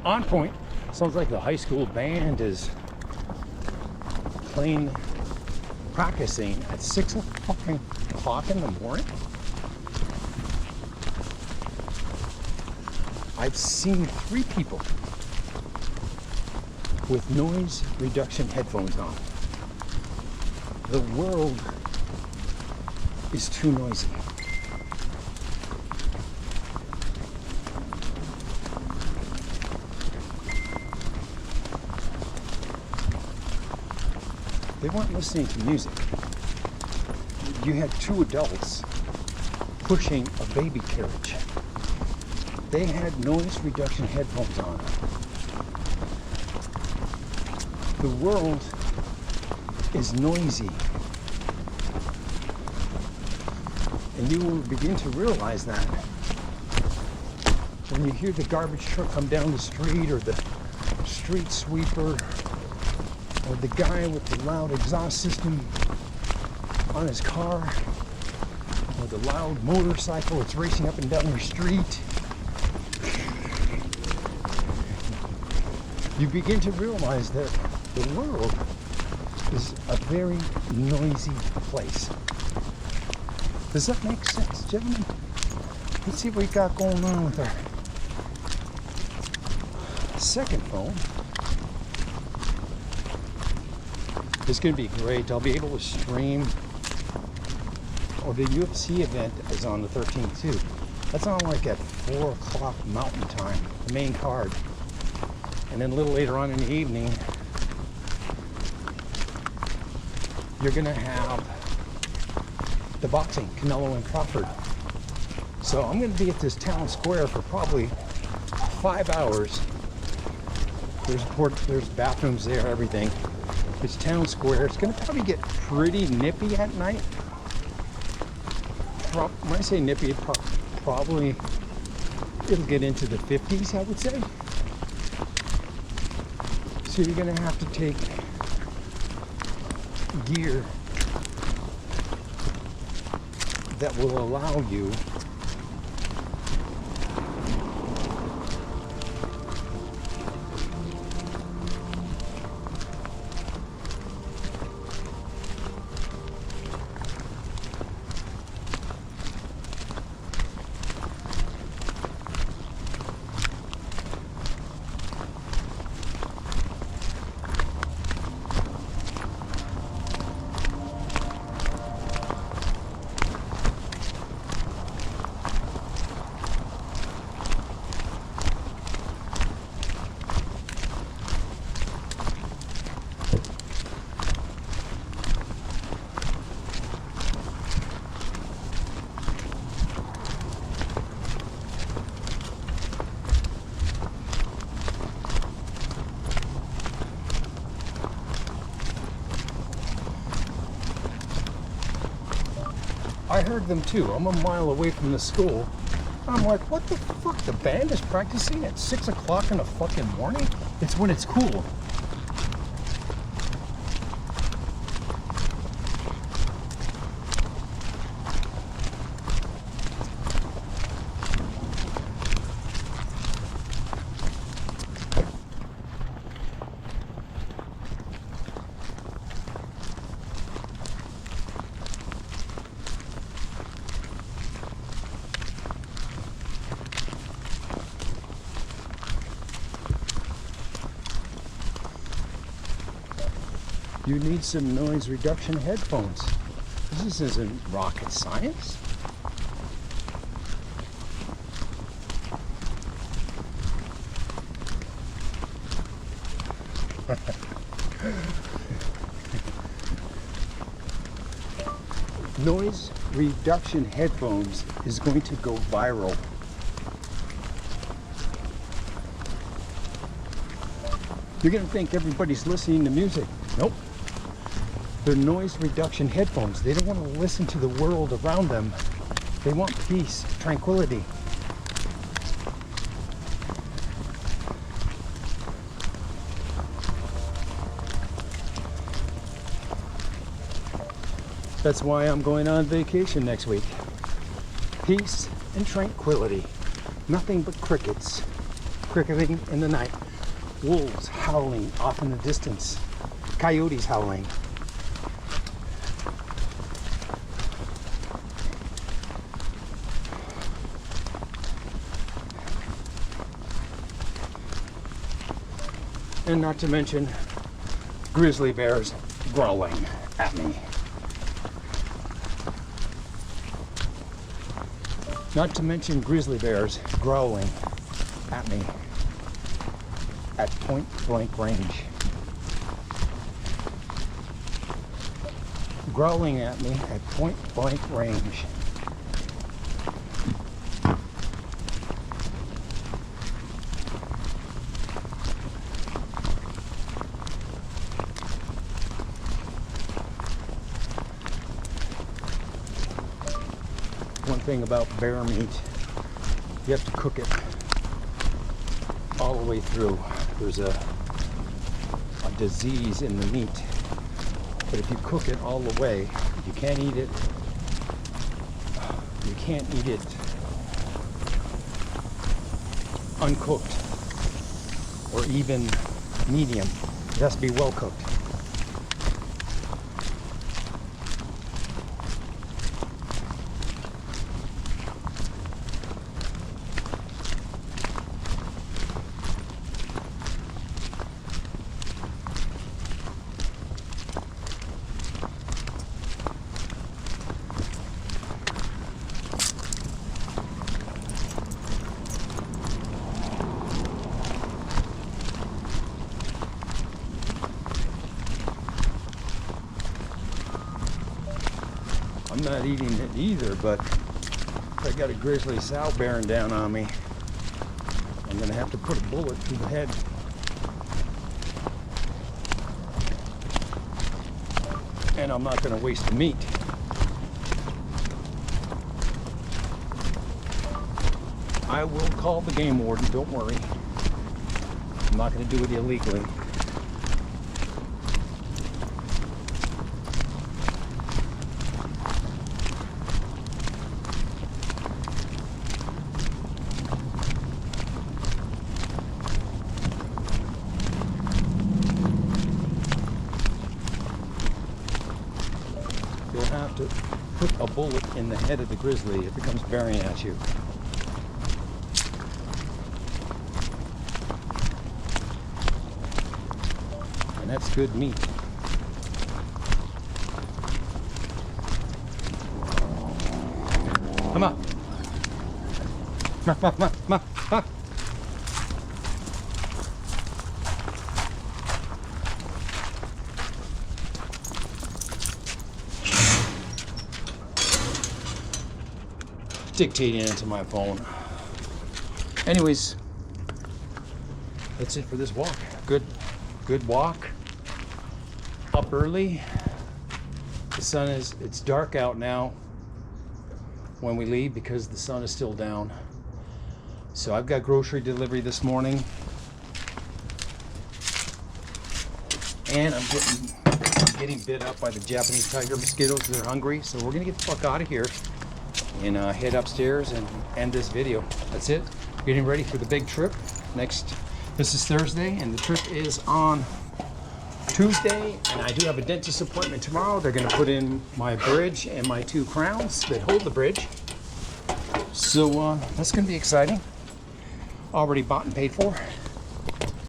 On point. Sounds like the high school band is practicing at 6 o'clock in the morning. I've seen 3 people with noise reduction headphones on. The world is too noisy. They weren't listening to music. You had 2 adults pushing a baby carriage. They had noise reduction headphones on. The world is noisy. And you will begin to realize that when you hear the garbage truck come down the street, or the street sweeper, or the guy with the loud exhaust system on his car, or the loud motorcycle that's racing up and down your street. You begin to realize that the world is a very noisy place. Does that make sense, gentlemen? Let's see what we got going on with our second phone. It's going to be great. I'll be able to stream. Oh, the UFC event is on the 13th too. That's on like at 4 o'clock Mountain Time, the main card. And then a little later on in the evening, you're going to have the boxing, Canelo and Crawford. So I'm going to be at this town square for probably 5 hours. There's bathrooms there, everything. It's town square. It's going to probably get pretty nippy at night. When I say nippy, probably it'll get into the 50s, I would say. So you're going to have to take gear that will allow you I heard them too. I'm a mile away from the school. I'm like, what the fuck? The band is practicing at 6 o'clock in the fucking morning? It's when it's cool. You need some noise reduction headphones. This isn't rocket science. Noise reduction headphones is going to go viral. You're going to think everybody's listening to music. Nope. They're noise reduction headphones. They don't want to listen to the world around them. They want peace, tranquility. That's why I'm going on vacation next week. Peace and tranquility. Nothing but crickets. cricketting in the night, wolves howling off in the distance, coyotes howling. And not to mention grizzly bears growling at me. Not to mention grizzly bears growling at me at point blank range. Growling at me at point blank range. One thing about bear meat, you have to cook it all the way through. There's a disease in the meat, but if you cook it all the way, you can't eat it. You can't eat it uncooked or even medium. It has to be well cooked. I'm not eating it either, but if I got a grizzly sow bearing down on me, I'm gonna have to put a bullet through the head. And I'm not gonna waste the meat. I will call the game warden, don't worry. I'm not gonna do it illegally. You'll have to put a bullet in the head of the grizzly if it comes bearing at you. And that's good meat. Come on. Ma. Dictating into my phone. Anyways, that's it for this walk. Good walk. Up early. The sun it's dark out now when we leave because the sun is still down. So I've got grocery delivery this morning. And I'm getting bit up by the Japanese tiger mosquitoes. They're hungry, so we're gonna get the fuck out of here and head upstairs and end this video. That's it. Getting ready for the big trip. This is Thursday, and the trip is on Tuesday, and I do have a dentist appointment tomorrow. They're gonna put in my bridge and my 2 crowns that hold the bridge. So that's gonna be exciting. Already bought and paid for.